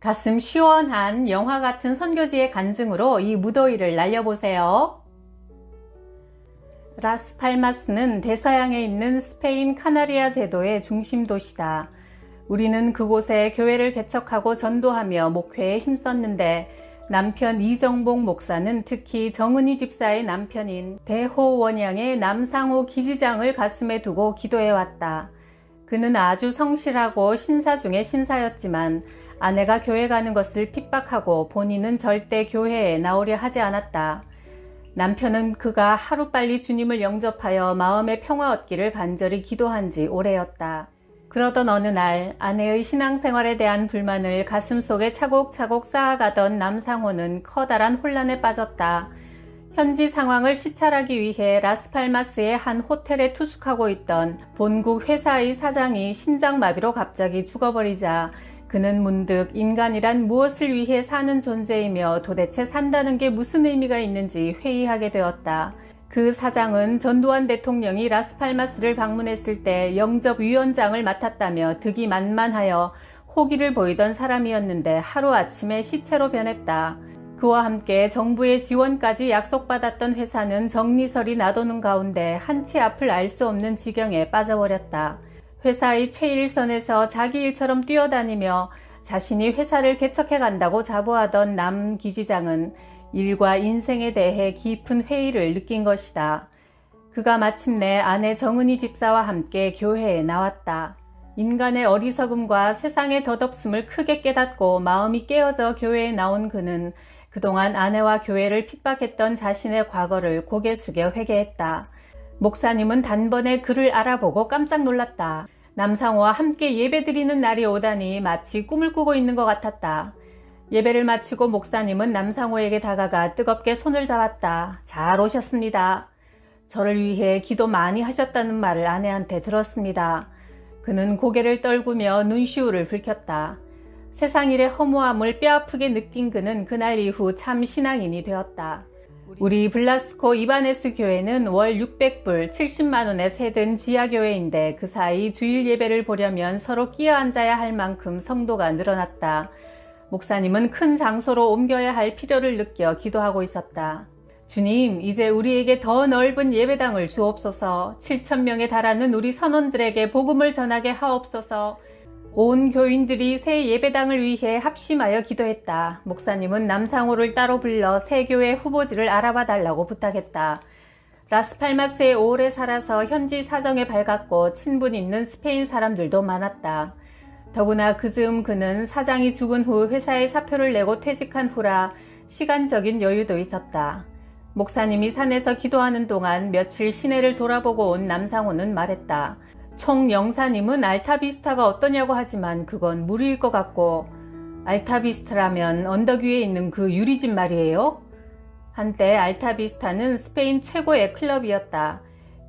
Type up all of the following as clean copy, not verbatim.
가슴 시원한 영화 같은 선교지의 간증으로 이 무더위를 날려보세요. 라스팔마스는 대서양에 있는 스페인 카나리아 제도의 중심 도시다. 우리는 그곳에 교회를 개척하고 전도하며 목회에 힘썼는데 남편 이정복 목사는 특히 정은희 집사의 남편인 대호 원양의 남상호 기지장을 가슴에 두고 기도해왔다. 그는 아주 성실하고 신사 중의 신사였지만 아내가 교회 가는 것을 핍박하고 본인은 절대 교회에 나오려 하지 않았다. 남편은 그가 하루빨리 주님을 영접하여 마음의 평화 얻기를 간절히 기도한 지 오래였다. 그러던 어느 날 아내의 신앙생활에 대한 불만을 가슴속에 차곡차곡 쌓아가던 남상호는 커다란 혼란에 빠졌다. 현지 상황을 시찰하기 위해 라스팔마스의 한 호텔에 투숙하고 있던 본국 회사의 사장이 심장마비로 갑자기 죽어버리자 그는 문득 인간이란 무엇을 위해 사는 존재이며 도대체 산다는 게 무슨 의미가 있는지 회의하게 되었다. 그 사장은 전두환 대통령이 라스팔마스를 방문했을 때 영접위원장을 맡았다며 득이 만만하여 호기를 보이던 사람이었는데 하루아침에 시체로 변했다. 그와 함께 정부의 지원까지 약속받았던 회사는 정리설이 나도는 가운데 한치 앞을 알 수 없는 지경에 빠져버렸다. 회사의 최일선에서 자기 일처럼 뛰어다니며 자신이 회사를 개척해 간다고 자부하던 남 기지장은 일과 인생에 대해 깊은 회의를 느낀 것이다. 그가 마침내 아내 정은희 집사와 함께 교회에 나왔다. 인간의 어리석음과 세상의 덧없음을 크게 깨닫고 마음이 깨어져 교회에 나온 그는 그동안 아내와 교회를 핍박했던 자신의 과거를 고개 숙여 회개했다. 목사님은 단번에 그를 알아보고 깜짝 놀랐다. 남상호와 함께 예배드리는 날이 오다니 마치 꿈을 꾸고 있는 것 같았다. 예배를 마치고 목사님은 남상호에게 다가가 뜨겁게 손을 잡았다. 잘 오셨습니다. 저를 위해 기도 많이 하셨다는 말을 아내한테 들었습니다. 그는 고개를 떨구며 눈시울을 붉혔다. 세상 일의 허무함을 뼈아프게 느낀 그는 그날 이후 참 신앙인이 되었다. 우리 블라스코 이바네스 교회는 월 600불 70만원에 세든 지하교회인데 그 사이 주일 예배를 보려면 서로 끼어 앉아야 할 만큼 성도가 늘어났다. 목사님은 큰 장소로 옮겨야 할 필요를 느껴 기도하고 있었다. 주님, 이제 우리에게 더 넓은 예배당을 주옵소서. 7,000명에 달하는 우리 선원들에게 복음을 전하게 하옵소서. 온 교인들이 새 예배당을 위해 합심하여 기도했다. 목사님은 남상호를 따로 불러 새 교회 후보지를 알아봐 달라고 부탁했다. 라스팔마스에 오래 살아서 현지 사정에 발갔고 친분 있는 스페인 사람들도 많았다. 더구나 그즈음 그는 사장이 죽은 후 회사에 사표를 내고 퇴직한 후라 시간적인 여유도 있었다. 목사님이 산에서 기도하는 동안 며칠 시내를 돌아보고 온 남상호는 말했다. 총 영사님은 알타비스타가 어떠냐고 하지만 그건 무리일 것 같고 알타비스타라면 언덕 위에 있는 그 유리집 말이에요? 한때 알타비스타는 스페인 최고의 클럽이었다.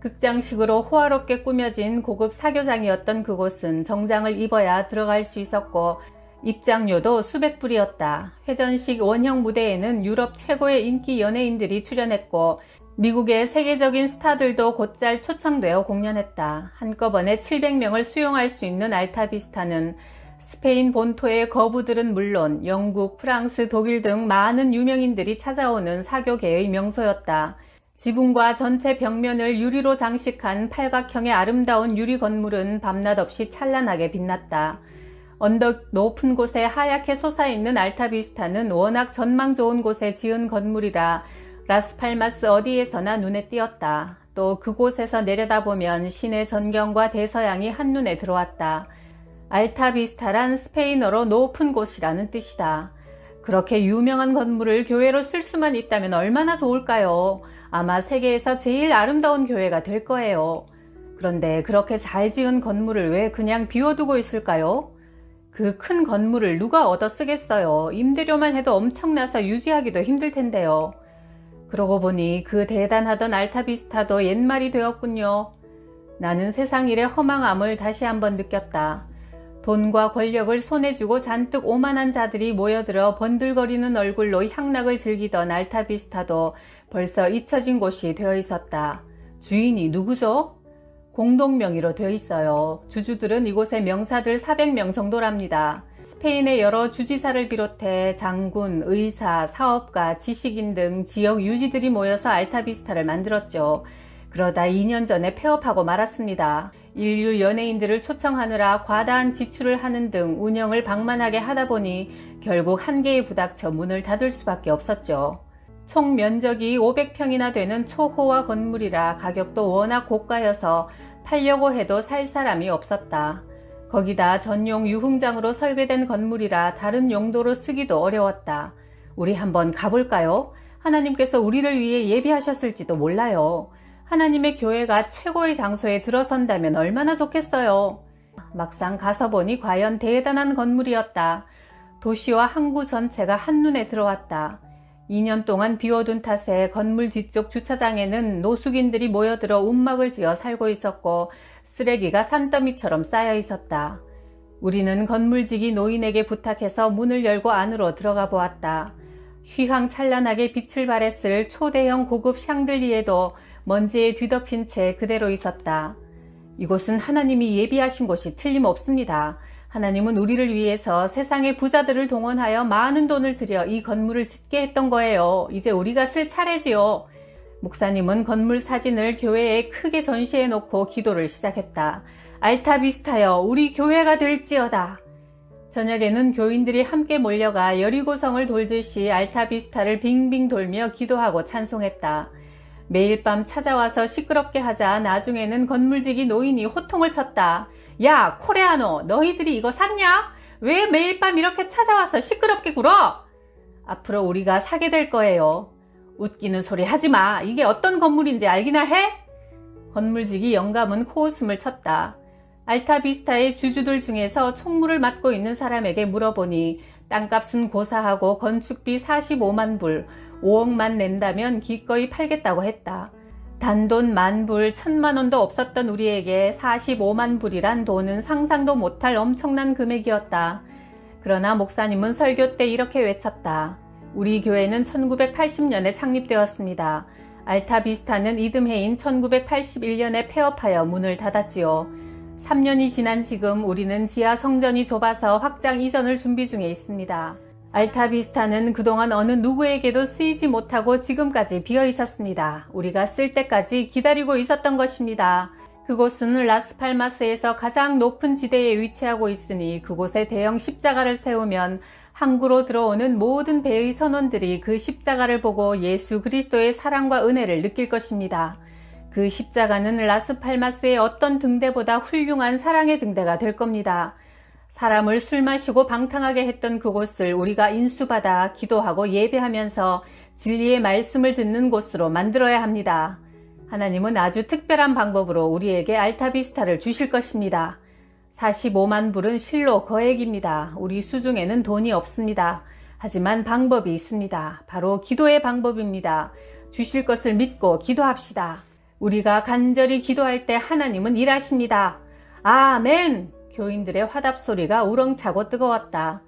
극장식으로 호화롭게 꾸며진 고급 사교장이었던 그곳은 정장을 입어야 들어갈 수 있었고 입장료도 수백 불이었다. 회전식 원형 무대에는 유럽 최고의 인기 연예인들이 출연했고 미국의 세계적인 스타들도 곧잘 초청되어 공연했다. 한꺼번에 700명을 수용할 수 있는 알타비스타는 스페인 본토의 거부들은 물론 영국, 프랑스, 독일 등 많은 유명인들이 찾아오는 사교계의 명소였다. 지붕과 전체 벽면을 유리로 장식한 팔각형의 아름다운 유리 건물은 밤낮 없이 찬란하게 빛났다. 언덕 높은 곳에 하얗게 솟아있는 알타비스타는 워낙 전망 좋은 곳에 지은 건물이라 라스팔마스 어디에서나 눈에 띄었다. 또 그곳에서 내려다보면 시내 전경과 대서양이 한눈에 들어왔다. 알타비스타란 스페인어로 높은 곳이라는 뜻이다. 그렇게 유명한 건물을 교회로 쓸 수만 있다면 얼마나 좋을까요? 아마 세계에서 제일 아름다운 교회가 될 거예요. 그런데 그렇게 잘 지은 건물을 왜 그냥 비워두고 있을까요? 그 큰 건물을 누가 얻어 쓰겠어요? 임대료만 해도 엄청나서 유지하기도 힘들 텐데요. 그러고 보니 그 대단하던 알타비스타도 옛말이 되었군요. 나는 세상 일의 허망함을 다시 한번 느꼈다. 돈과 권력을 손에 쥐고 잔뜩 오만한 자들이 모여들어 번들거리는 얼굴로 향락을 즐기던 알타비스타도 벌써 잊혀진 곳이 되어 있었다. 주인이 누구죠? 공동명의로 되어 있어요. 주주들은 이곳의 명사들 400명 정도랍니다. 스페인의 여러 주지사를 비롯해 장군, 의사, 사업가, 지식인 등 지역 유지들이 모여서 알타비스타를 만들었죠. 그러다 2년 전에 폐업하고 말았습니다. 인류 연예인들을 초청하느라 과다한 지출을 하는 등 운영을 방만하게 하다 보니 결국 한계에 부닥쳐 문을 닫을 수밖에 없었죠. 총 면적이 500평이나 되는 초호화 건물이라 가격도 워낙 고가여서 팔려고 해도 살 사람이 없었다. 거기다 전용 유흥장으로 설계된 건물이라 다른 용도로 쓰기도 어려웠다. 우리 한번 가볼까요? 하나님께서 우리를 위해 예비하셨을지도 몰라요. 하나님의 교회가 최고의 장소에 들어선다면 얼마나 좋겠어요. 막상 가서 보니 과연 대단한 건물이었다. 도시와 항구 전체가 한눈에 들어왔다. 2년 동안 비워둔 탓에 건물 뒤쪽 주차장에는 노숙인들이 모여들어 움막을 지어 살고 있었고 쓰레기가 산더미처럼 쌓여 있었다. 우리는 건물지기 노인에게 부탁해서 문을 열고 안으로 들어가 보았다. 휘황찬란하게 빛을 발했을 초대형 고급 샹들리에도 먼지에 뒤덮인 채 그대로 있었다. 이곳은 하나님이 예비하신 곳이 틀림없습니다. 하나님은 우리를 위해서 세상의 부자들을 동원하여 많은 돈을 들여 이 건물을 짓게 했던 거예요. 이제 우리가 쓸 차례지요. 목사님은 건물 사진을 교회에 크게 전시해 놓고 기도를 시작했다. 알타비스타여, 우리 교회가 될지어다. 저녁에는 교인들이 함께 몰려가 여리고성을 돌듯이 알타비스타를 빙빙 돌며 기도하고 찬송했다. 매일 밤 찾아와서 시끄럽게 하자 나중에는 건물지기 노인이 호통을 쳤다. 야, 코레아노, 너희들이 이거 샀냐? 왜 매일 밤 이렇게 찾아와서 시끄럽게 굴어? 앞으로 우리가 사게 될 거예요. 웃기는 소리 하지 마. 이게 어떤 건물인지 알기나 해? 건물지기 영감은 코웃음을 쳤다. 알타비스타의 주주들 중에서 총무를 맡고 있는 사람에게 물어보니 땅값은 고사하고 건축비 45만 불, 5억만 낸다면 기꺼이 팔겠다고 했다. 단돈 10,000불, 1,000만 원도 없었던 우리에게 45만 불이란 돈은 상상도 못할 엄청난 금액이었다. 그러나 목사님은 설교 때 이렇게 외쳤다. 우리 교회는 1980년에 창립되었습니다. 알타비스타는 이듬해인 1981년에 폐업하여 문을 닫았지요. 3년이 지난 지금 우리는 지하 성전이 좁아서 확장 이전을 준비 중에 있습니다. 알타비스타는 그동안 어느 누구에게도 쓰이지 못하고 지금까지 비어 있었습니다. 우리가 쓸 때까지 기다리고 있었던 것입니다. 그곳은 라스팔마스에서 가장 높은 지대에 위치하고 있으니 그곳에 대형 십자가를 세우면 항구로 들어오는 모든 배의 선원들이 그 십자가를 보고 예수 그리스도의 사랑과 은혜를 느낄 것입니다. 그 십자가는 라스팔마스의 어떤 등대보다 훌륭한 사랑의 등대가 될 겁니다. 사람을 술 마시고 방탕하게 했던 그곳을 우리가 인수받아 기도하고 예배하면서 진리의 말씀을 듣는 곳으로 만들어야 합니다. 하나님은 아주 특별한 방법으로 우리에게 알타비스타를 주실 것입니다. 45만 불은 실로 거액입니다. 우리 수중에는 돈이 없습니다. 하지만 방법이 있습니다. 바로 기도의 방법입니다. 주실 것을 믿고 기도합시다. 우리가 간절히 기도할 때 하나님은 일하십니다. 아멘! 교인들의 화답 소리가 우렁차고 뜨거웠다.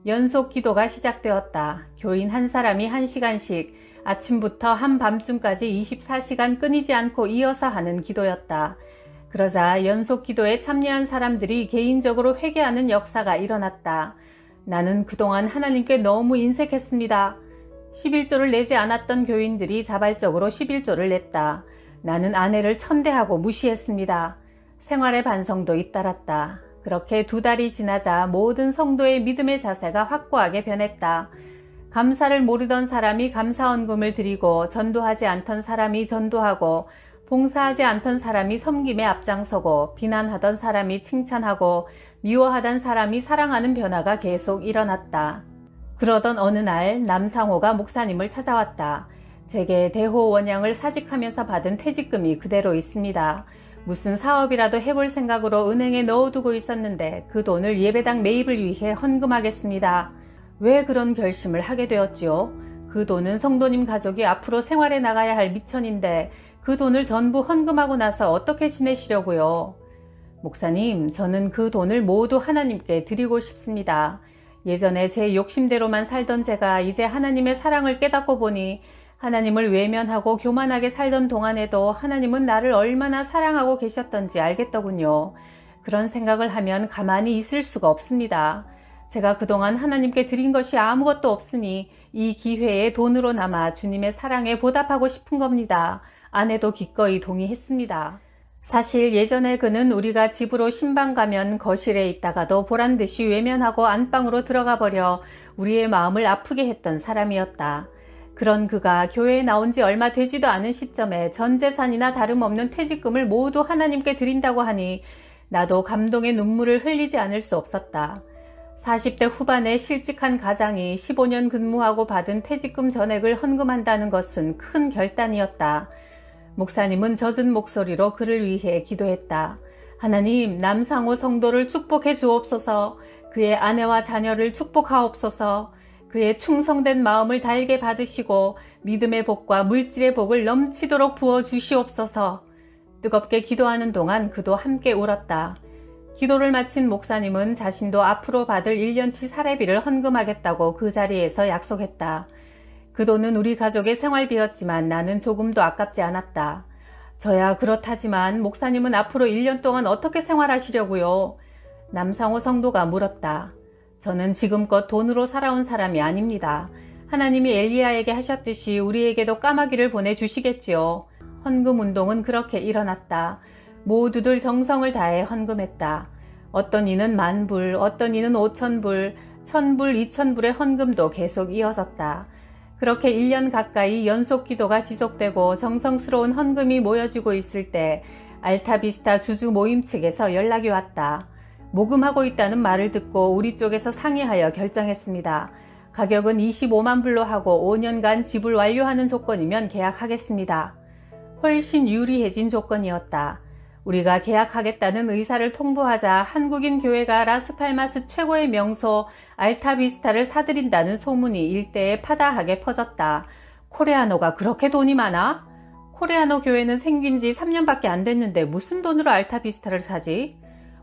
연속 기도가 시작되었다. 교인 한 사람이 1시간씩 아침부터 한밤중까지 24시간 끊이지 않고 이어서 하는 기도였다. 그러자 연속 기도에 참여한 사람들이 개인적으로 회개하는 역사가 일어났다. 나는 그동안 하나님께 너무 인색했습니다. 11조를 내지 않았던 교인들이 자발적으로 11조를 냈다. 나는 아내를 천대하고 무시했습니다. 생활의 반성도 잇따랐다. 그렇게 2달이 지나자 모든 성도의 믿음의 자세가 확고하게 변했다. 감사를 모르던 사람이 감사헌금을 드리고 전도하지 않던 사람이 전도하고 봉사하지 않던 사람이 섬김에 앞장서고 비난하던 사람이 칭찬하고 미워하던 사람이 사랑하는 변화가 계속 일어났다. 그러던 어느 날 남상호가 목사님을 찾아왔다. 제게 대호 원양을 사직하면서 받은 퇴직금이 그대로 있습니다. 무슨 사업이라도 해볼 생각으로 은행에 넣어두고 있었는데 그 돈을 예배당 매입을 위해 헌금하겠습니다. 왜 그런 결심을 하게 되었지요? 그 돈은 성도님 가족이 앞으로 생활해 나가야 할 미천인데 그 돈을 전부 헌금하고 나서 어떻게 지내시려고요? 목사님, 저는 그 돈을 모두 하나님께 드리고 싶습니다. 예전에 제 욕심대로만 살던 제가 이제 하나님의 사랑을 깨닫고 보니 하나님을 외면하고 교만하게 살던 동안에도 하나님은 나를 얼마나 사랑하고 계셨던지 알겠더군요. 그런 생각을 하면 가만히 있을 수가 없습니다. 제가 그동안 하나님께 드린 것이 아무것도 없으니 이 기회에 돈으로나마 주님의 사랑에 보답하고 싶은 겁니다. 아내도 기꺼이 동의했습니다. 사실 예전에 그는 우리가 집으로 신방 가면 거실에 있다가도 보란듯이 외면하고 안방으로 들어가 버려 우리의 마음을 아프게 했던 사람이었다. 그런 그가 교회에 나온 지 얼마 되지도 않은 시점에 전 재산이나 다름없는 퇴직금을 모두 하나님께 드린다고 하니 나도 감동의 눈물을 흘리지 않을 수 없었다. 40대 후반에 실직한 가장이 15년 근무하고 받은 퇴직금 전액을 헌금한다는 것은 큰 결단이었다. 목사님은 젖은 목소리로 그를 위해 기도했다. 하나님, 남상호 성도를 축복해 주옵소서. 그의 아내와 자녀를 축복하옵소서. 그의 충성된 마음을 달게 받으시고 믿음의 복과 물질의 복을 넘치도록 부어주시옵소서. 뜨겁게 기도하는 동안 그도 함께 울었다. 기도를 마친 목사님은 자신도 앞으로 받을 1년치 사례비를 헌금하겠다고 그 자리에서 약속했다. 그 돈은 우리 가족의 생활비였지만 나는 조금도 아깝지 않았다. 저야 그렇다지만 목사님은 앞으로 1년 동안 어떻게 생활하시려고요? 남상호 성도가 물었다. 저는 지금껏 돈으로 살아온 사람이 아닙니다. 하나님이 엘리야에게 하셨듯이 우리에게도 까마귀를 보내주시겠지요. 헌금 운동은 그렇게 일어났다. 모두들 정성을 다해 헌금했다. 어떤 이는 10,000불, 어떤 이는 5,000불, 1,000불, 2,000불의 헌금도 계속 이어졌다. 그렇게 1년 가까이 연속 기도가 지속되고 정성스러운 헌금이 모여지고 있을 때 알타비스타 주주 모임 측에서 연락이 왔다. 모금하고 있다는 말을 듣고 우리 쪽에서 상의하여 결정했습니다. 가격은 25만 불로 하고 5년간 지불 완료하는 조건이면 계약하겠습니다. 훨씬 유리해진 조건이었다. 우리가 계약하겠다는 의사를 통보하자 한국인 교회가 라스팔마스 최고의 명소 알타비스타를 사들인다는 소문이 일대에 파다하게 퍼졌다. 코레아노가 그렇게 돈이 많아? 코레아노 교회는 생긴 지 3년밖에 안 됐는데 무슨 돈으로 알타비스타를 사지?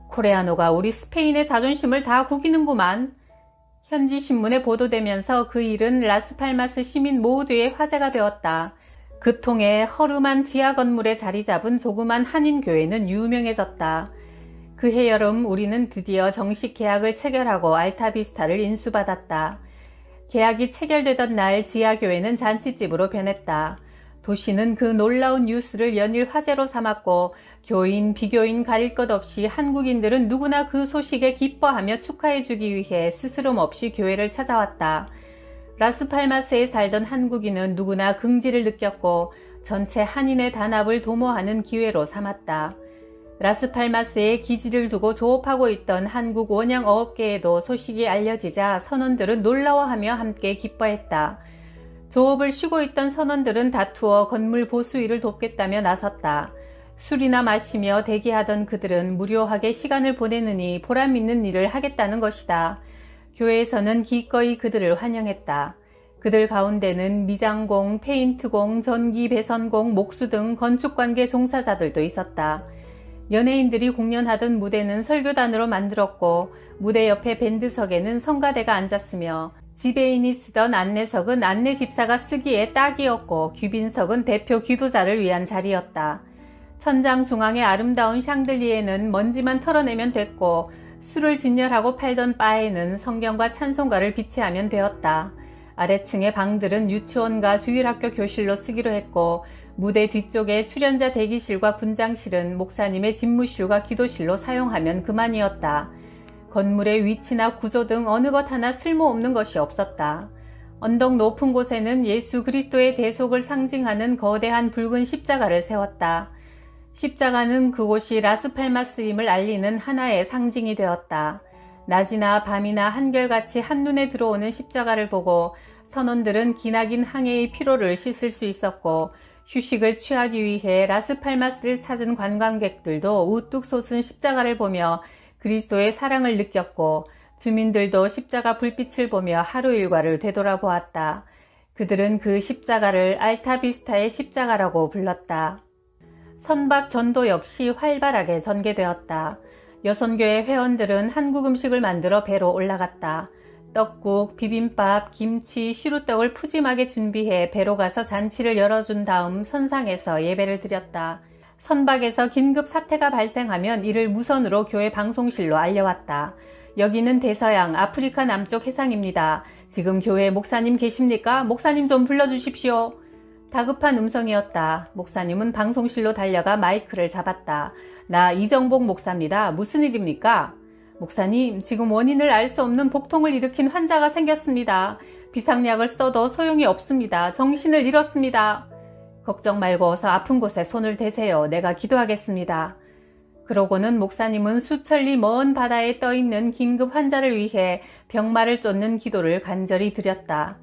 코레아노가 우리 스페인의 자존심을 다 구기는구만. 현지 신문에 보도되면서 그 일은 라스팔마스 시민 모두의 화제가 되었다. 그 통해 허름한 지하 건물에 자리 잡은 조그만 한인교회는 유명해졌다. 그해 여름 우리는 드디어 정식 계약을 체결하고 알타비스타를 인수받았다. 계약이 체결되던 날 지하교회는 잔치집으로 변했다. 도시는 그 놀라운 뉴스를 연일 화제로 삼았고 교인, 비교인 가릴 것 없이 한국인들은 누구나 그 소식에 기뻐하며 축하해주기 위해 스스럼 없이 교회를 찾아왔다. 라스팔마스에 살던 한국인은 누구나 긍지를 느꼈고 전체 한인의 단합을 도모하는 기회로 삼았다. 라스팔마스에 기지를 두고 조업하고 있던 한국 원양 어업계에도 소식이 알려지자 선원들은 놀라워하며 함께 기뻐했다. 조업을 쉬고 있던 선원들은 다투어 건물 보수 일을 돕겠다며 나섰다. 술이나 마시며 대기하던 그들은 무료하게 시간을 보내느니 보람 있는 일을 하겠다는 것이다. 교회에서는 기꺼이 그들을 환영했다. 그들 가운데는 미장공, 페인트공, 전기 배선공, 목수 등 건축관계 종사자들도 있었다. 연예인들이 공연하던 무대는 설교단으로 만들었고 무대 옆에 밴드석에는 성가대가 앉았으며 지배인이 쓰던 안내석은 안내 집사가 쓰기에 딱이었고 귀빈석은 대표 기도자를 위한 자리였다. 천장 중앙의 아름다운 샹들리에는 먼지만 털어내면 됐고 술을 진열하고 팔던 바에는 성경과 찬송가를 비치하면 되었다. 아래층의 방들은 유치원과 주일학교 교실로 쓰기로 했고 무대 뒤쪽에 출연자 대기실과 분장실은 목사님의 집무실과 기도실로 사용하면 그만이었다. 건물의 위치나 구조 등 어느 것 하나 쓸모없는 것이 없었다. 언덕 높은 곳에는 예수 그리스도의 대속을 상징하는 거대한 붉은 십자가를 세웠다. 십자가는 그곳이 라스팔마스임을 알리는 하나의 상징이 되었다. 낮이나 밤이나 한결같이 한눈에 들어오는 십자가를 보고 선원들은 기나긴 항해의 피로를 씻을 수 있었고 휴식을 취하기 위해 라스팔마스를 찾은 관광객들도 우뚝 솟은 십자가를 보며 그리스도의 사랑을 느꼈고 주민들도 십자가 불빛을 보며 하루 일과를 되돌아보았다. 그들은 그 십자가를 알타비스타의 십자가라고 불렀다. 선박 전도 역시 활발하게 전개되었다. 여선교회 회원들은 한국 음식을 만들어 배로 올라갔다. 떡국, 비빔밥, 김치, 시루떡을 푸짐하게 준비해 배로 가서 잔치를 열어준 다음 선상에서 예배를 드렸다. 선박에서 긴급 사태가 발생하면 이를 무선으로 교회 방송실로 알려왔다. 여기는 대서양 아프리카 남쪽 해상입니다. 지금 교회에 목사님 계십니까? 목사님 좀 불러주십시오. 다급한 음성이었다. 목사님은 방송실로 달려가 마이크를 잡았다. 나 이정복 목사입니다. 무슨 일입니까? 목사님, 지금 원인을 알 수 없는 복통을 일으킨 환자가 생겼습니다. 비상약을 써도 소용이 없습니다. 정신을 잃었습니다. 걱정 말고 어서 아픈 곳에 손을 대세요. 내가 기도하겠습니다. 그러고는 목사님은 수천리 먼 바다에 떠있는 긴급 환자를 위해 병마를 쫓는 기도를 간절히 드렸다.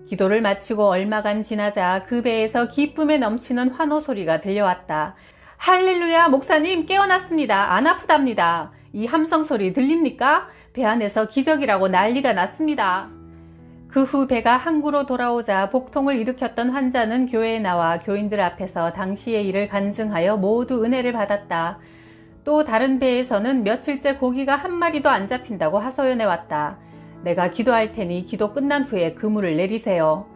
기도를 마치고 얼마간 지나자 그 배에서 기쁨에 넘치는 환호 소리가 들려왔다. 할렐루야, 목사님 깨어났습니다. 안 아프답니다. 이 함성 소리 들립니까? 배 안에서 기적이라고 난리가 났습니다. 그 후 배가 항구로 돌아오자 복통을 일으켰던 환자는 교회에 나와 교인들 앞에서 당시의 일을 간증하여 모두 은혜를 받았다. 또 다른 배에서는 며칠째 고기가 한 마리도 안 잡힌다고 하소연해 왔다. 내가 기도할 테니 기도 끝난 후에 그물을 내리세요.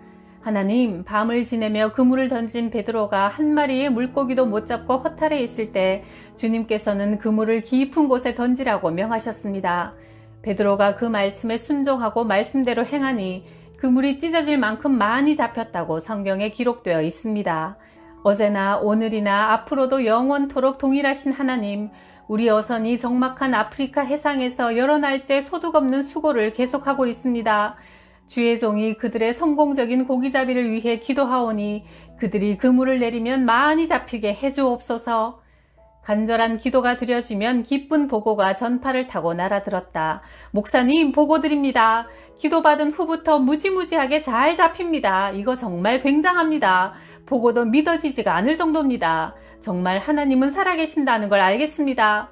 하나님, 밤을 지내며 그물을 던진 베드로가 한 마리의 물고기도 못 잡고 허탈해 있을 때 주님께서는 그물을 깊은 곳에 던지라고 명하셨습니다. 베드로가 그 말씀에 순종하고 말씀대로 행하니 그물이 찢어질 만큼 많이 잡혔다고 성경에 기록되어 있습니다. 어제나 오늘이나 앞으로도 영원토록 동일하신 하나님, 우리 어선이 적막한 아프리카 해상에서 여러 날째 소득 없는 수고를 계속하고 있습니다. 주의 종이 그들의 성공적인 고기잡이를 위해 기도하오니 그들이 그물을 내리면 많이 잡히게 해주옵소서. 간절한 기도가 드려지면 기쁜 보고가 전파를 타고 날아들었다. 목사님, 보고 드립니다. 기도받은 후부터 무지무지하게 잘 잡힙니다. 이거 정말 굉장합니다. 보고도 믿어지지가 않을 정도입니다. 정말 하나님은 살아계신다는 걸 알겠습니다.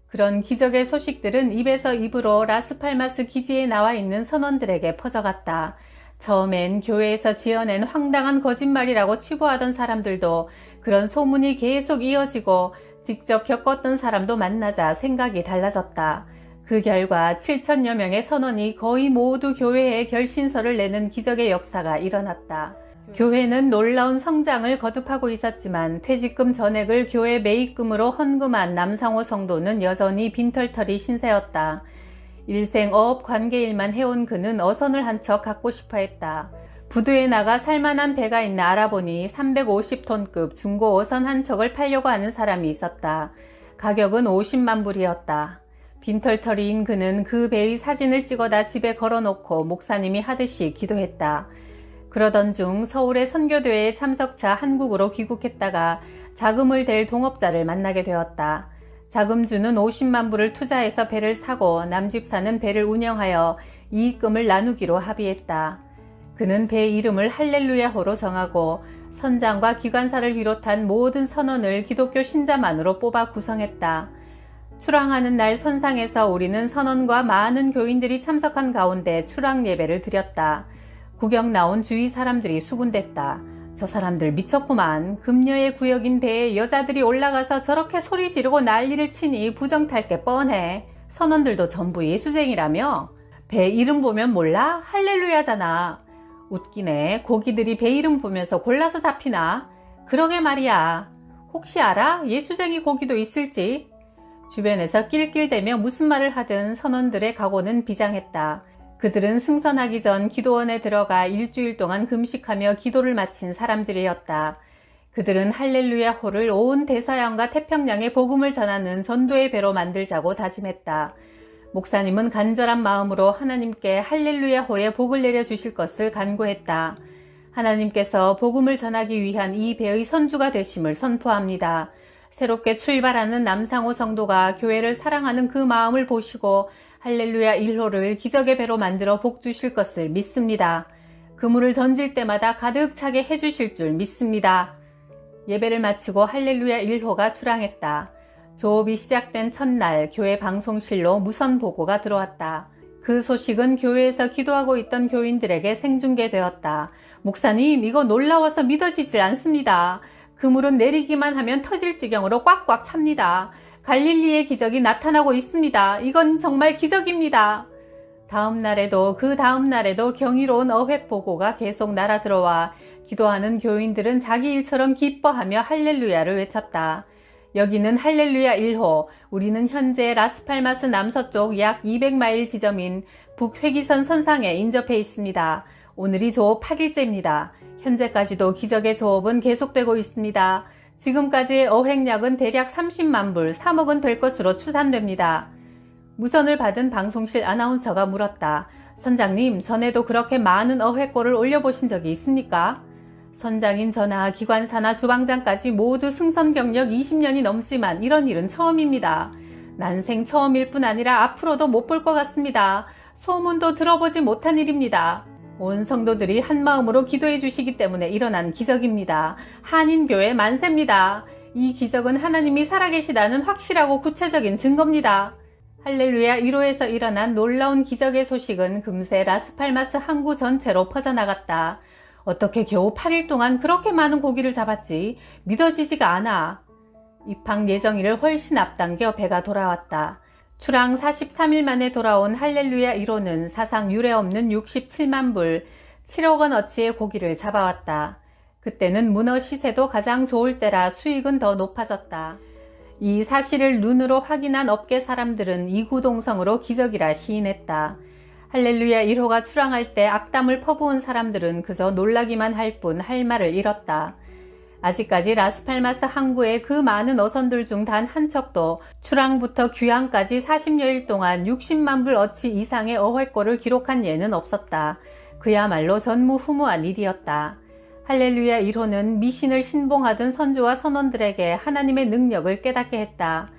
그런 기적의 소식들은 입에서 입으로 라스팔마스 기지에 나와 있는 선원들에게 퍼져갔다. 처음엔 교회에서 지어낸 황당한 거짓말이라고 치부하던 사람들도 그런 소문이 계속 이어지고 직접 겪었던 사람도 만나자 생각이 달라졌다. 그 결과 7천여 명의 선원이 거의 모두 교회에 결신서를 내는 기적의 역사가 일어났다. 교회는 놀라운 성장을 거듭하고 있었지만 퇴직금 전액을 교회 매입금으로 헌금한 남상호 성도는 여전히 빈털터리 신세였다. 일생 어업 관계일만 해온 그는 어선을 한 척 갖고 싶어 했다. 부두에 나가 살만한 배가 있나 알아보니 350톤급 중고 어선 한 척을 팔려고 하는 사람이 있었다. 가격은 50만 불이었다. 빈털터리인 그는 그 배의 사진을 찍어다 집에 걸어놓고 목사님이 하듯이 기도했다. 그러던 중 서울의 선교대회에 참석차 한국으로 귀국했다가 자금을 댈 동업자를 만나게 되었다. 자금주는 50만 불을 투자해서 배를 사고 남집사는 배를 운영하여 이익금을 나누기로 합의했다. 그는 배 이름을 할렐루야호로 정하고 선장과 기관사를 비롯한 모든 선원을 기독교 신자만으로 뽑아 구성했다. 출항하는 날 선상에서 우리는 선원과 많은 교인들이 참석한 가운데 출항 예배를 드렸다. 구경 나온 주위 사람들이 수군댔다. 저 사람들 미쳤구만. 금녀의 구역인 배에 여자들이 올라가서 저렇게 소리 지르고 난리를 치니 부정탈 게 뻔해. 선원들도 전부 예수쟁이라며? 배 이름 보면 몰라? 할렐루야잖아. 웃기네. 고기들이 배 이름 보면서 골라서 잡히나? 그러게 말이야. 혹시 알아? 예수쟁이 고기도 있을지? 주변에서 낄낄대며 무슨 말을 하든 선원들의 각오는 비장했다. 그들은 승선하기 전 기도원에 들어가 일주일 동안 금식하며 기도를 마친 사람들이었다. 그들은 할렐루야호를 온 대서양과 태평양에 복음을 전하는 전도의 배로 만들자고 다짐했다. 목사님은 간절한 마음으로 하나님께 할렐루야호에 복을 내려주실 것을 간구했다. 하나님께서 복음을 전하기 위한 이 배의 선주가 되심을 선포합니다. 새롭게 출발하는 남상호 성도가 교회를 사랑하는 그 마음을 보시고 할렐루야 1호를 기적의 배로 만들어 복 주실 것을 믿습니다. 그물을 던질 때마다 가득 차게 해주실 줄 믿습니다. 예배를 마치고 할렐루야 1호가 출항했다. 조업이 시작된 첫날 교회 방송실로 무선 보고가 들어왔다. 그 소식은 교회에서 기도하고 있던 교인들에게 생중계되었다. 목사님, 이거 놀라워서 믿어지질 않습니다. 그물은 내리기만 하면 터질 지경으로 꽉꽉 찹니다. 갈릴리의 기적이 나타나고 있습니다. 이건 정말 기적입니다. 다음 날에도 그 다음 날에도 경이로운 어획 보고가 계속 날아들어와 기도하는 교인들은 자기 일처럼 기뻐하며 할렐루야를 외쳤다. 여기는 할렐루야 1호. 우리는 현재 라스팔마스 남서쪽 약 200마일 지점인 북회기선 선상에 인접해 있습니다. 오늘이 조업 8일째입니다. 현재까지도 기적의 조업은 계속되고 있습니다. 지금까지의 어획량은 대략 30만 불, 3억은 될 것으로 추산됩니다. 무선을 받은 방송실 아나운서가 물었다. 선장님, 전에도 그렇게 많은 어획고를 올려보신 적이 있습니까? 선장인 저나 기관사나 주방장까지 모두 승선 경력 20년이 넘지만 이런 일은 처음입니다. 난생 처음일 뿐 아니라 앞으로도 못 볼 것 같습니다. 소문도 들어보지 못한 일입니다. 온 성도들이 한마음으로 기도해 주시기 때문에 일어난 기적입니다. 한인교회 만세입니다. 이 기적은 하나님이 살아계시다는 확실하고 구체적인 증거입니다. 할렐루야 1호에서 일어난 놀라운 기적의 소식은 금세 라스팔마스 항구 전체로 퍼져나갔다. 어떻게 겨우 8일 동안 그렇게 많은 고기를 잡았지? 믿어지지가 않아. 입항 예정일을 훨씬 앞당겨 배가 돌아왔다. 출항 43일 만에 돌아온 할렐루야 1호는 사상 유례없는 67만 불, 7억 원어치의 고기를 잡아왔다. 그때는 문어 시세도 가장 좋을 때라 수익은 더 높아졌다. 이 사실을 눈으로 확인한 업계 사람들은 이구동성으로 기적이라 시인했다. 할렐루야 1호가 출항할 때 악담을 퍼부은 사람들은 그저 놀라기만 할 뿐 할 말을 잃었다. 아직까지 라스팔마스 항구의 그 많은 어선들 중 단 한 척도 출항부터 귀향까지 40여일 동안 60만 불 어치 이상의 어획고를 기록한 예는 없었다. 그야말로 전무후무한 일이었다. 할렐루야 1호는 미신을 신봉하던 선주와 선원들에게 하나님의 능력을 깨닫게 했다.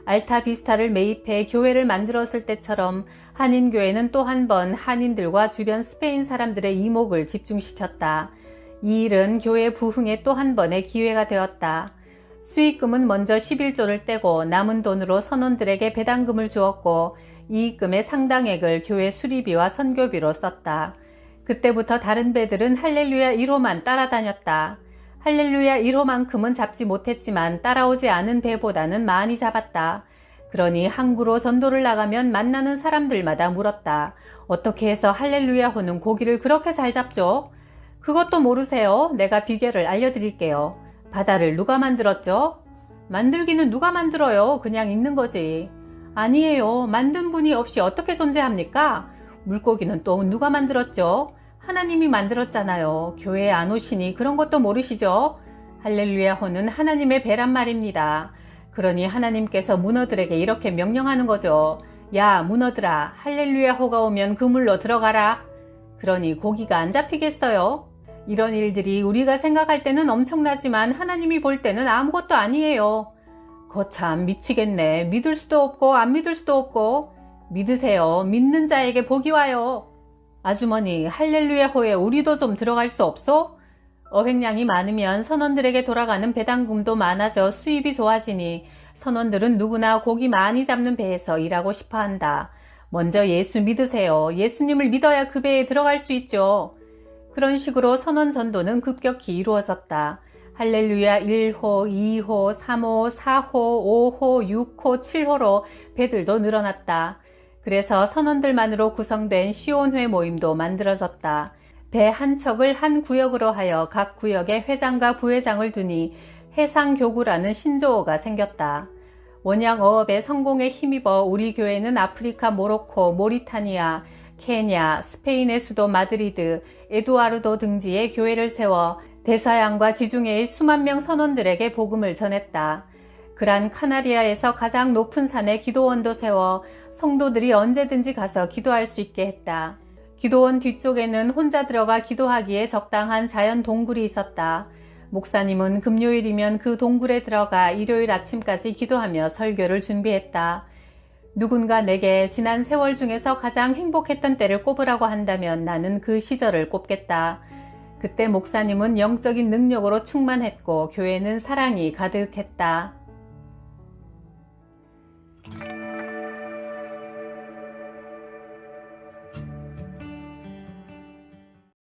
알타비스타를 매입해 교회를 만들었을 때처럼 한인교회는 또 한 번 한인들과 주변 스페인 사람들의 이목을 집중시켰다. 이 일은 교회 부흥의 또 한 번의 기회가 되었다. 수익금은 먼저 11조를 떼고 남은 돈으로 선원들에게 배당금을 주었고 이익금의 상당액을 교회 수리비와 선교비로 썼다. 그때부터 다른 배들은 할렐루야 1호만 따라다녔다. 할렐루야 1호만큼은 잡지 못했지만 따라오지 않은 배보다는 많이 잡았다. 그러니 항구로 전도를 나가면 만나는 사람들마다 물었다. 어떻게 해서 할렐루야호는 고기를 그렇게 잘 잡죠? 그것도 모르세요? 내가 비결을 알려드릴게요. 바다를 누가 만들었죠? 만들기는 누가 만들어요? 그냥 있는 거지. 아니에요. 만든 분이 없이 어떻게 존재합니까? 물고기는 또 누가 만들었죠? 하나님이 만들었잖아요. 교회에 안 오시니 그런 것도 모르시죠? 할렐루야호는 하나님의 배란 말입니다. 그러니 하나님께서 문어들에게 이렇게 명령하는 거죠. 야, 문어들아, 할렐루야호가 오면 그물로 들어가라. 그러니 고기가 안 잡히겠어요? 이런 일들이 우리가 생각할 때는 엄청나지만 하나님이 볼 때는 아무것도 아니에요. 거참 미치겠네. 믿을 수도 없고 안 믿을 수도 없고. 믿으세요. 믿는 자에게 복이 와요. 아주머니, 할렐루야호에 우리도 좀 들어갈 수 없소? 어획량이 많으면 선원들에게 돌아가는 배당금도 많아져 수입이 좋아지니 선원들은 누구나 고기 많이 잡는 배에서 일하고 싶어 한다. 먼저 예수 믿으세요. 예수님을 믿어야 그 배에 들어갈 수 있죠. 그런 식으로 선원 전도는 급격히 이루어졌다. 할렐루야 1호, 2호, 3호, 4호, 5호, 6호, 7호로 배들도 늘어났다. 그래서 선원들만으로 구성된 시온회 모임도 만들어졌다. 배 한 척을 한 구역으로 하여 각 구역에 회장과 부회장을 두니 해상교구라는 신조어가 생겼다. 원양 어업의 성공에 힘입어 우리 교회는 아프리카 모로코, 모리타니아, 케냐, 스페인의 수도 마드리드, 에두아르도 등지에 교회를 세워 대서양과 지중해의 수만 명 선원들에게 복음을 전했다. 그란 카나리아에서 가장 높은 산에 기도원도 세워 성도들이 언제든지 가서 기도할 수 있게 했다. 기도원 뒤쪽에는 혼자 들어가 기도하기에 적당한 자연 동굴이 있었다. 목사님은 금요일이면 그 동굴에 들어가 일요일 아침까지 기도하며 설교를 준비했다. 누군가 내게 지난 세월 중에서 가장 행복했던 때를 꼽으라고 한다면 나는 그 시절을 꼽겠다. 그때 목사님은 영적인 능력으로 충만했고 교회는 사랑이 가득했다.